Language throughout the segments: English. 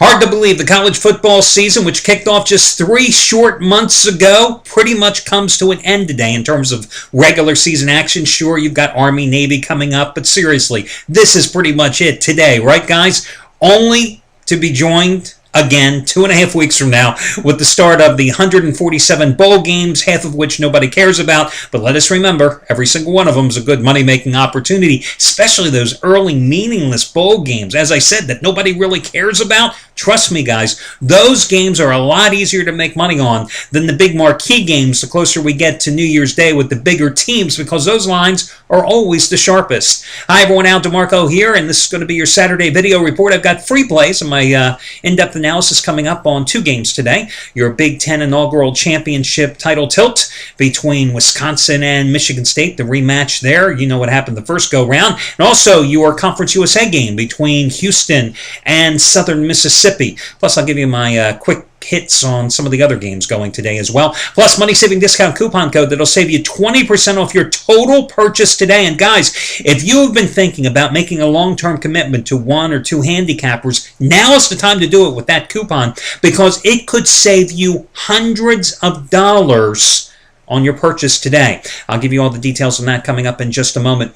Hard to believe the college football season, which kicked off just 3 short months ago, pretty much comes to an end today in terms of regular season action. Sure, you've got Army, Navy coming up, but seriously, this is pretty much it today, right, guys? Only to be joined again 2.5 weeks from now with the start of the 147 bowl games, half of which nobody cares about. But let us remember, every single one of them is a good money-making opportunity, especially those early meaningless bowl games, as I said, that nobody really cares about. Trust me, guys, those games are a lot easier to make money on than the big marquee games the closer we get to New Year's Day with the bigger teams, because those lines are always the sharpest. Hi, everyone. Al DeMarco here, and this is going to be your Saturday video report. I've got free plays in my in-depth analysis coming up on 2 games today. Your Big Ten inaugural championship title tilt between Wisconsin and Michigan State, the rematch there. You know what happened the first go-round. And also your Conference USA game between Houston and Southern Mississippi. Plus, I'll give you my quick hits on some of the other games going today as well. Plus, money-saving discount coupon code that'll save you 20% off your total purchase today. And guys, if you've been thinking about making a long-term commitment to 1 or 2 handicappers, now is the time to do it with that coupon, because it could save you hundreds of dollars on your purchase today. I'll give you all the details on that coming up in just a moment.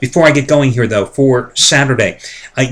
Before I get going here, though, for Saturday,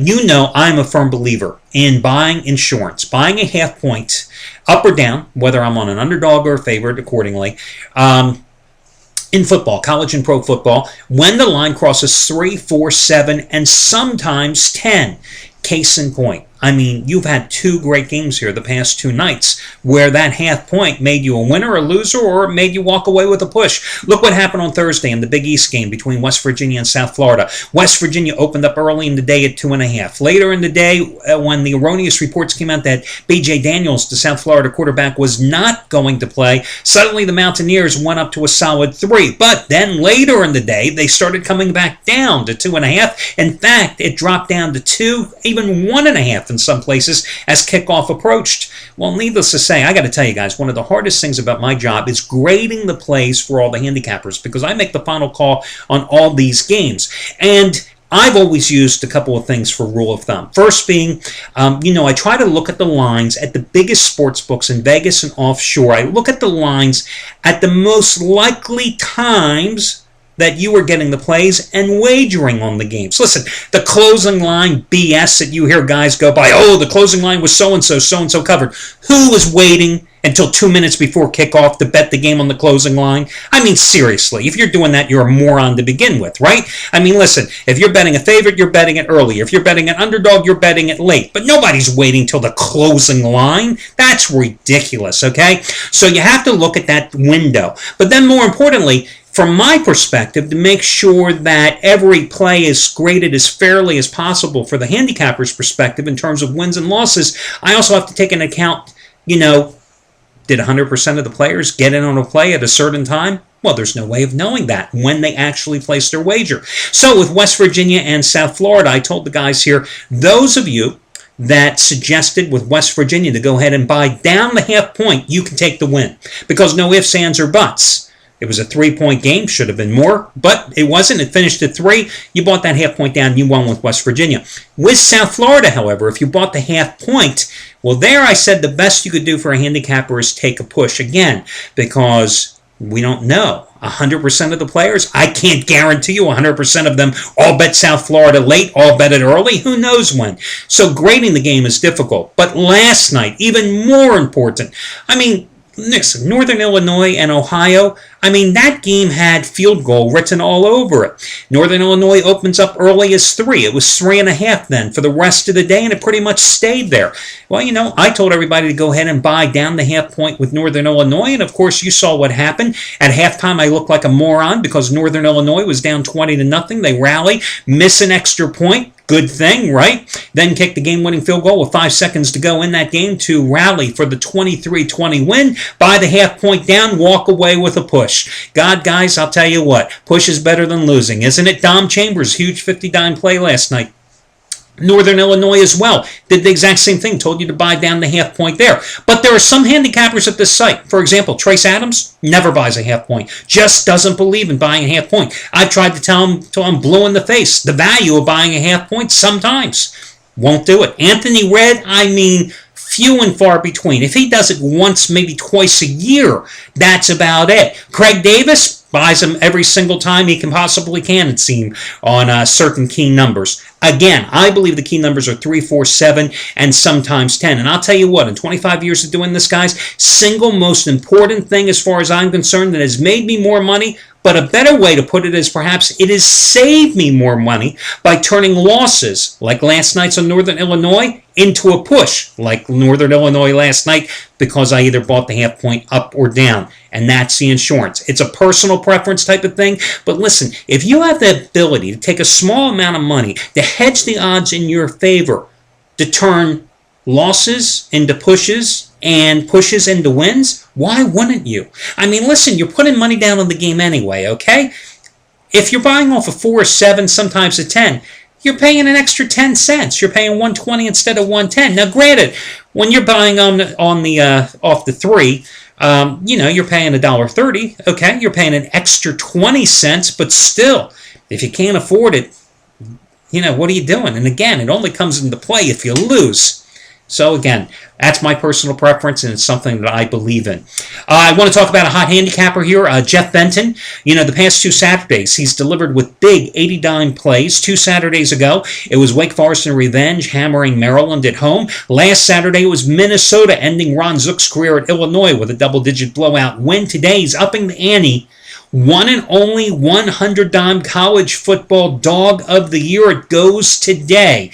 you know I'm a firm believer in buying insurance, buying a half point, up or down, whether I'm on an underdog or a favorite accordingly. In football, college and pro football, when the line crosses 3, 4, 7, and sometimes 10. Case in point. I mean, you've had 2 great games here the past 2 nights where that half point made you a winner, a loser, or made you walk away with a push. Look what happened on Thursday in the Big East game between West Virginia and South Florida. West Virginia opened up early in the day at 2.5. Later in the day, when the erroneous reports came out that B.J. Daniels, the South Florida quarterback, was not going to play, suddenly the Mountaineers went up to a solid 3. But then later in the day, they started coming back down to 2.5. In fact, it dropped down to 2, even 1.5 in some places as kickoff approached. Well, needless to say, I got to tell you guys, one of the hardest things about my job is grading the plays for all the handicappers, because I make the final call on all these games. And I've always used a couple of things for rule of thumb. First being, I try to look at the lines at the biggest sports books in Vegas and offshore. I look at the lines at the most likely times that you are getting the plays and wagering on the games. Listen, the closing line BS that you hear guys go by, oh, the closing line was so-and-so covered. Who was waiting until 2 minutes before kickoff to bet the game on the closing line? I mean, seriously, if you're doing that, you're a moron to begin with, right? I mean, listen, if you're betting a favorite, you're betting it early. If you're betting an underdog, you're betting it late. But nobody's waiting till the closing line. That's ridiculous, okay? So you have to look at that window. But then more importantly, from my perspective, to make sure that every play is graded as fairly as possible for the handicapper's perspective in terms of wins and losses, I also have to take into account, did 100% of the players get in on a play at a certain time? Well, there's no way of knowing that when they actually place their wager. So with West Virginia and South Florida, I told the guys here, those of you that suggested with West Virginia to go ahead and buy down the half point, you can take the win, because no ifs, ands, or buts. It was a 3-point game, should have been more, but it wasn't. It finished at 3. You bought that half point down, and you won with West Virginia. With South Florida, however, if you bought the half point, well, there I said the best you could do for a handicapper is take a push again, because we don't know. 100% of the players, I can't guarantee you 100% of them all bet South Florida late, all bet it early. Who knows when? So grading the game is difficult. But last night, even more important, listen, Northern Illinois and Ohio, that game had field goal written all over it. Northern Illinois opens up early as 3. It was 3.5 then for the rest of the day, and it pretty much stayed there. Well, I told everybody to go ahead and buy down the half point with Northern Illinois, and of course you saw what happened. At halftime, I looked like a moron because Northern Illinois was down 20-0. They rally, miss an extra point. Good thing, right? Then kick the game-winning field goal with 5 seconds to go in that game to rally for the 23-20 win. Buy the half point down, walk away with a push. God, guys, I'll tell you what, push is better than losing, isn't it? Dom Chambers, huge 50-dime play last night. Northern Illinois as well did the exact same thing, told you to buy down the half point there. But there are some handicappers at this site. For example, Trace Adams never buys a half point, just doesn't believe in buying a half point. I've tried to tell him till I'm blue in the face the value of buying a half point sometimes. Won't do it. Anthony Redd, I mean, few and far between. If he does it once, maybe twice a year, that's about it. Craig Davis buys him every single time he can possibly can, it seems, on certain key numbers. Again, I believe the key numbers are 3, 4, 7, and sometimes 10. And I'll tell you what, in 25 years of doing this, guys, single most important thing as far as I'm concerned that has made me more money, but a better way to put it is perhaps it has saved me more money by turning losses, like last night's on Northern Illinois, into a push, like Northern Illinois last night, because I either bought the half point up or down. And that's the insurance. It's a personal preference type of thing. But listen, if you have the ability to take a small amount of money to hedge the odds in your favor, to turn losses into pushes and pushes into wins, why wouldn't you? I mean, listen, you're putting money down on the game anyway, okay? If you're buying off a 4 or 7, sometimes a 10, you're paying an extra 10 cents. You're paying 120 instead of 110. Now, granted, when you're buying on the off the 3, you're paying $1.30. Okay, you're paying an extra 20 cents, but still, if you can't afford it, what are you doing? And again, it only comes into play if you lose. So again, that's my personal preference, and it's something that I believe in. I want to talk about a hot handicapper here, Jeff Benton. The past 2 Saturdays, he's delivered with big 80-dime plays. 2 Saturdays ago, it was Wake Forest and Revenge hammering Maryland at home. Last Saturday, it was Minnesota ending Ron Zook's career at Illinois with a double-digit blowout win. Today, he's upping the ante. One and only 100-dime college football dog of the year. It goes today.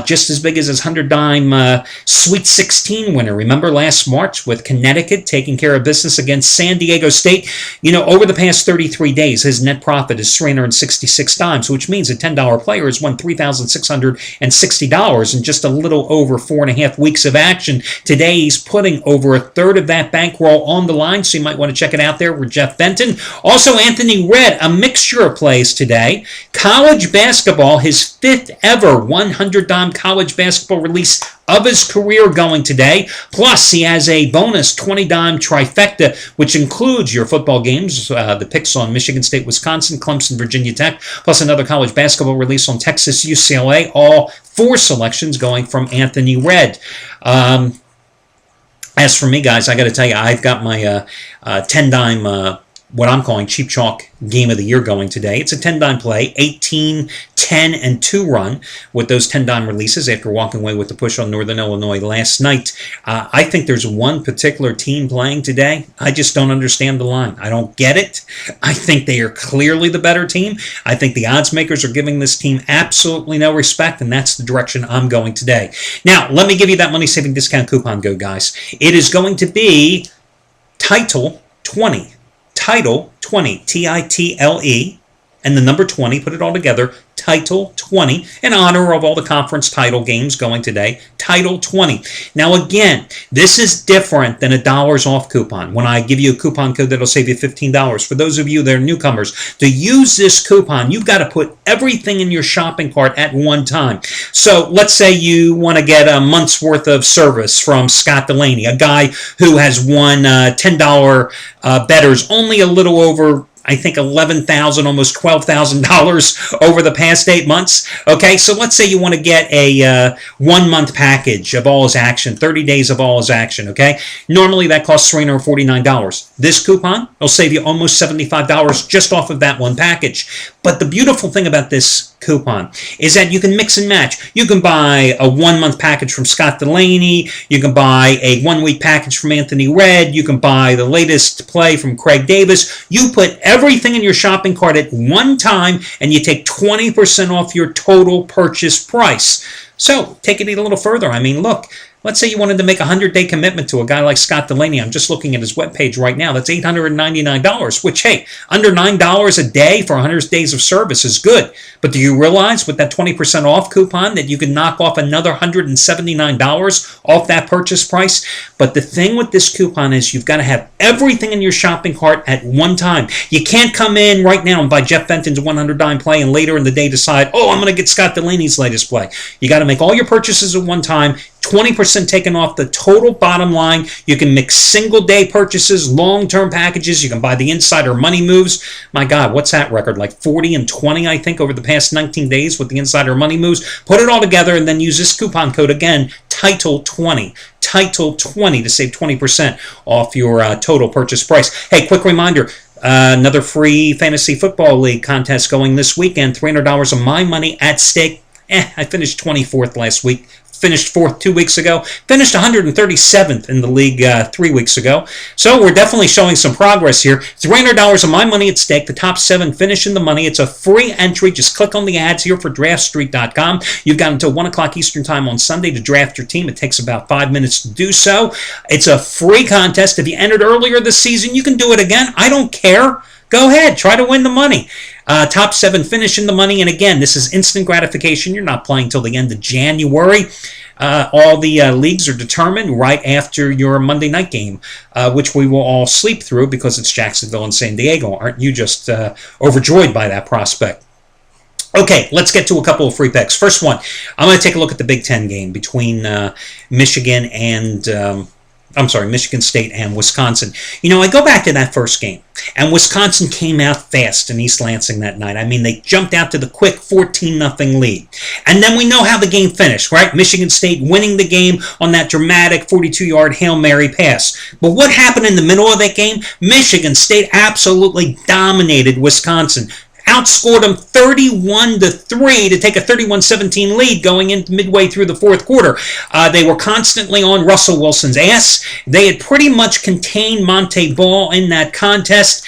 Just as big as his 100-dime Sweet 16 winner. Remember last March with Connecticut taking care of business against San Diego State? Over the past 33 days, his net profit is 366 dimes, which means a $10 player has won $3,660 in just a little over 4.5 weeks of action. Today, he's putting over a third of that bankroll on the line, so you might want to check it out there with Jeff Benton. Also, Anthony Redd, a mixture of plays today. College basketball, his 5th ever 100-dime college basketball release of his career going today. Plus, he has a bonus 20-dime trifecta, which includes your football games, the picks on Michigan State, Wisconsin, Clemson, Virginia Tech, plus another college basketball release on Texas, UCLA. All 4 selections going from Anthony Redd. As for me, guys, I got to tell you, I've got my 10-dime what I'm calling cheap chalk game of the year going today. It's a 10-dime play, 18, 10, and 2 run with those 10-dime releases after walking away with the push on Northern Illinois last night. I think there's one particular team playing today. I just don't understand the line. I don't get it. I think they are clearly the better team. I think the odds makers are giving this team absolutely no respect, and that's the direction I'm going today. Now, let me give you that money-saving discount coupon code, guys. It is going to be Title 20. Title 20, T-I-T-L-E, and the number 20, put it all together, Title 20, in honor of all the conference title games going today, Title 20. Now again, this is different than a $1 off coupon. When I give you a coupon code that'll save you $15, for those of you that are newcomers, to use this coupon, you've got to put everything in your shopping cart at one time. So let's say you want to get a month's worth of service from Scott Delaney, a guy who has won $10 bettors only a little over, I think, $11,000, almost $12,000 over the past 8 months. Okay, so let's say you want to get a 1-month package of all his action, 30 days of all his action. Okay, normally that costs $349. This coupon will save you almost $75 just off of that one package. But the beautiful thing about this coupon is that you can mix and match. You can buy a 1-month package from Scott Delaney. You can buy a 1-week package from Anthony Redd. You can buy the latest play from Craig Davis. You put everything in your shopping cart at one time, and you take 20% off your total purchase price. So take it a little further. I mean, look, let's say you wanted to make a 100-day commitment to a guy like Scott Delaney. I'm just looking at his webpage right now. That's $899, which, hey, under $9 a day for 100 days of service is good. But do you realize with that 20% off coupon that you can knock off another $179 off that purchase price? But the thing with this coupon is you've got to have everything in your shopping cart at one time. You can't come in right now and buy Jeff Benton's 100-dime play and later in the day decide, oh, I'm going to get Scott Delaney's latest play. You got to make all your purchases at one time, 20% taken off the total bottom line. You can mix single day purchases, long-term packages. You can buy the insider money moves. My God, what's that record? Like 40 and 20, I think, over the past 19 days with the insider money moves. Put it all together and then use this coupon code again, Title20. Title20 to save 20% off your total purchase price. Hey, quick reminder. Another free fantasy football league contest going this weekend. $300 of my money at stake. I finished 24th last week. Finished 4th 2 weeks ago. Finished 137th in the league 3 weeks ago. So we're definitely showing some progress here. $300 of my money at stake. The top 7 finish in the money. It's a free entry. Just click on the ads here for draftstreet.com. You've got until 1 o'clock Eastern Time on Sunday to draft your team. It takes about 5 minutes to do so. It's a free contest. If you entered earlier this season, you can do it again. I don't care. Go ahead. Try to win the money. Top 7 finish in the money. And again, this is instant gratification. You're not playing till the end of January. All the leagues are determined right after your Monday night game, which we will all sleep through because it's Jacksonville and San Diego. Aren't you just overjoyed by that prospect? Okay, let's get to a couple of free picks. First one, I'm going to take a look at the Big Ten game between Michigan State and Wisconsin. You know, I go back to that first game, and Wisconsin came out fast in East Lansing that night. I mean, they jumped out to the quick 14-0 lead. And then we know how the game finished, right? Michigan State winning the game on that dramatic 42-yard Hail Mary pass. But what happened in the middle of that game? Michigan State absolutely dominated Wisconsin. Outscored them 31-3 to take a 31-17 lead going into midway through the fourth quarter. They were constantly on Russell Wilson's ass. They had pretty much contained Monte Ball in that contest.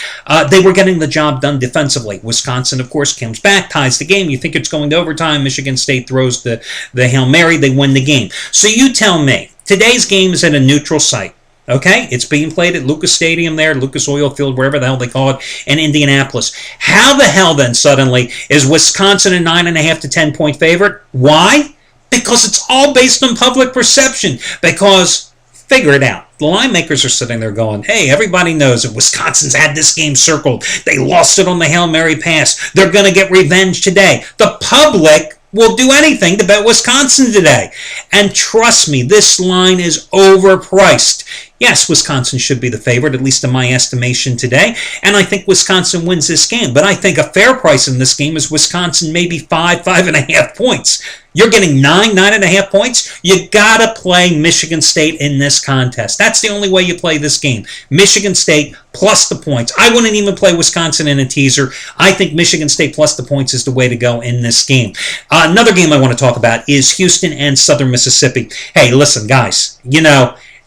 They were getting the job done defensively. Wisconsin, of course, comes back, ties the game. You think it's going to overtime. Michigan State throws the Hail Mary. They win the game. So you tell me, today's game is at a neutral site. Okay, it's being played at Lucas Stadium there, Lucas Oil Field, wherever the hell they call it, in Indianapolis. How the hell then suddenly is Wisconsin a 9.5 to 10-point favorite? Why? Because it's all based on public perception. Because, figure it out. The line makers are sitting there going, hey, everybody knows that Wisconsin's had this game circled. They lost it on the Hail Mary pass. They're going to get revenge today. The public will do anything to bet Wisconsin today. And trust me, this line is overpriced. Yes, Wisconsin should be the favorite, at least in my estimation today, and I think Wisconsin wins this game. But I think a fair price in this game is Wisconsin maybe 5.5 points. You're getting 9.5 points. You gotta play Michigan State in this contest. That's the only way you play this game. Michigan State plus the points. I wouldn't even play Wisconsin in a teaser. I think Michigan State plus the points is the way to go in this game. Another game I want to talk about is Houston and Southern Mississippi. Hey, listen, guys,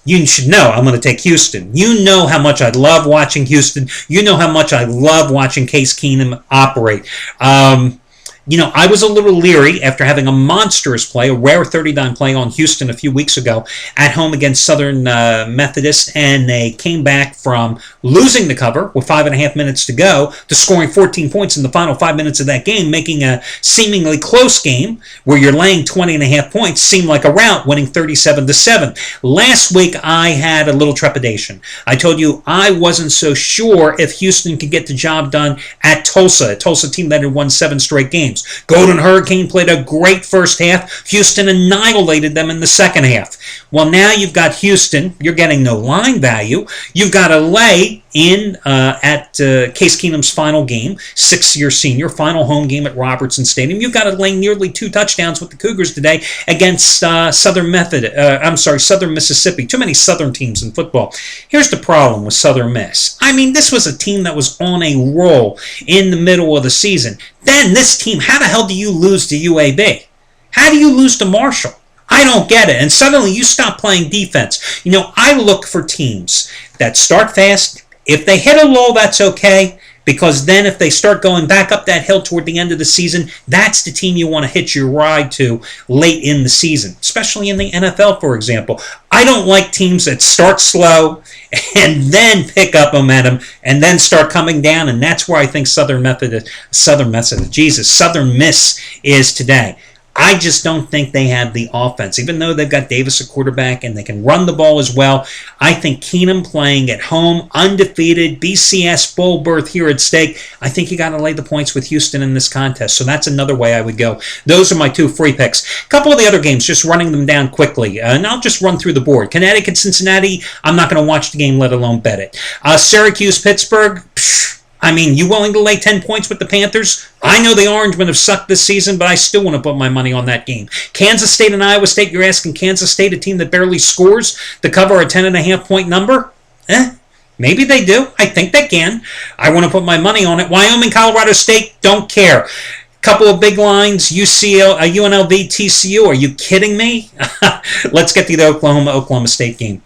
you should know I'm going to take Houston. You know how much I love watching Houston. You know how much I love watching Case Keenum operate. I was a little leery after having a monstrous play, a rare 30-9 play on Houston a few weeks ago at home against Southern Methodist, and they came back from losing the cover with 5.5 minutes to go to scoring 14 points in the final 5 minutes of that game, making a seemingly close game where you're laying 20.5 points seem like a rout, winning 37-7. Last week, I had a little trepidation. I told you I wasn't so sure if Houston could get the job done at Tulsa, a Tulsa team that had won 7 straight games. Golden Hurricane played a great first half. Houston annihilated them in the second half. Well, now you've got Houston. You're getting no line value. You've got to lay in at Case Keenum's final game, 6-year senior, final home game at Robertson Stadium. You've got to lay nearly 2 touchdowns with the Cougars today against Southern Mississippi. Too many Southern teams in football. Here's the problem with Southern Miss. I mean, this was a team that was on a roll in the middle of the season. Then this team, how the hell do you lose to UAB? How do you lose to Marshall? I don't get it. And suddenly you stop playing defense. I look for teams that start fast. If they hit a lull, that's okay. Because then if they start going back up that hill toward the end of the season, that's the team you want to hitch your ride to late in the season, especially in the NFL, for example. I don't like teams that start slow and then pick up momentum and then start coming down, and that's where I think Southern Miss is today. I just don't think they have the offense. Even though they've got Davis at quarterback and they can run the ball as well, I think Keenum playing at home, undefeated, BCS bowl berth here at stake, I think you got to lay the points with Houston in this contest. So that's another way I would go. Those are my two free picks. A couple of the other games, just running them down quickly. And I'll just run through the board. Connecticut, Cincinnati, I'm not going to watch the game, let alone bet it. Syracuse, Pittsburgh, I mean, you willing to lay 10 points with the Panthers? I know the Orangemen have sucked this season, but I still want to put my money on that game. Kansas State and Iowa State, you're asking Kansas State, a team that barely scores, to cover a 10.5 point number? Maybe they do. I think they can. I want to put my money on it. Wyoming, Colorado State, don't care. Couple of big lines, UNLV, TCU. Are you kidding me? Let's get to the Oklahoma State game.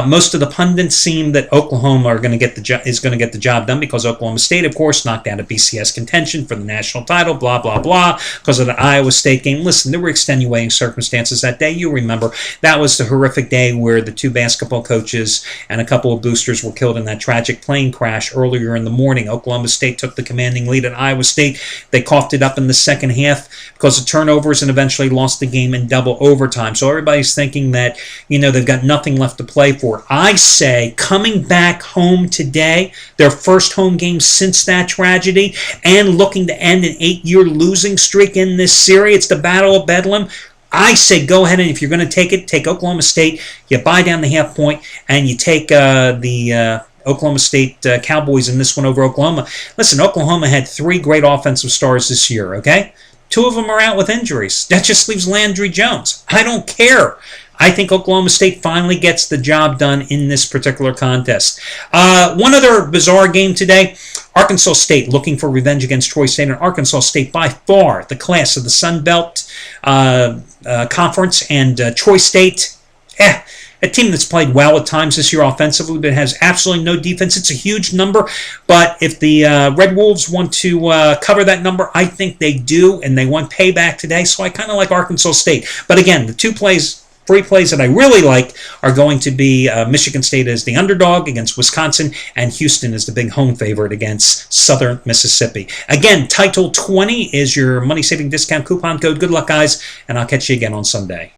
Most of the pundits seem that Oklahoma is going to get the job done because Oklahoma State, of course, knocked out of BCS contention for the national title, blah, blah, blah, because of the Iowa State game. Listen, there were extenuating circumstances that day. You remember that was the horrific day where the two basketball coaches and a couple of boosters were killed in that tragic plane crash earlier in the morning. Oklahoma State took the commanding lead at Iowa State. They coughed it up in the second half because of turnovers and eventually lost the game in double overtime. So everybody's thinking that, they've got nothing left to play for. I say coming back home today, their first home game since that tragedy, and looking to end an 8-year losing streak in this series. It's the Battle of Bedlam. I say go ahead and if you're going to take Oklahoma State, you buy down the half point, and you take the Oklahoma State Cowboys in this one over Oklahoma. Listen, Oklahoma had 3 great offensive stars this year, okay? 2 of them are out with injuries. That just leaves Landry Jones. I don't care. I think Oklahoma State finally gets the job done in this particular contest. One other bizarre game today, Arkansas State looking for revenge against Troy State, and Arkansas State by far the class of the Sun Belt Conference, and Troy State, a team that's played well at times this year offensively, but has absolutely no defense. It's a huge number, but if the Red Wolves want to cover that number, I think they do, and they want payback today, so I kind of like Arkansas State. But again, the free plays that I really like are going to be Michigan State as the underdog against Wisconsin, and Houston is the big home favorite against Southern Mississippi. Again, Title 20 is your money-saving discount coupon code. Good luck, guys, and I'll catch you again on Sunday.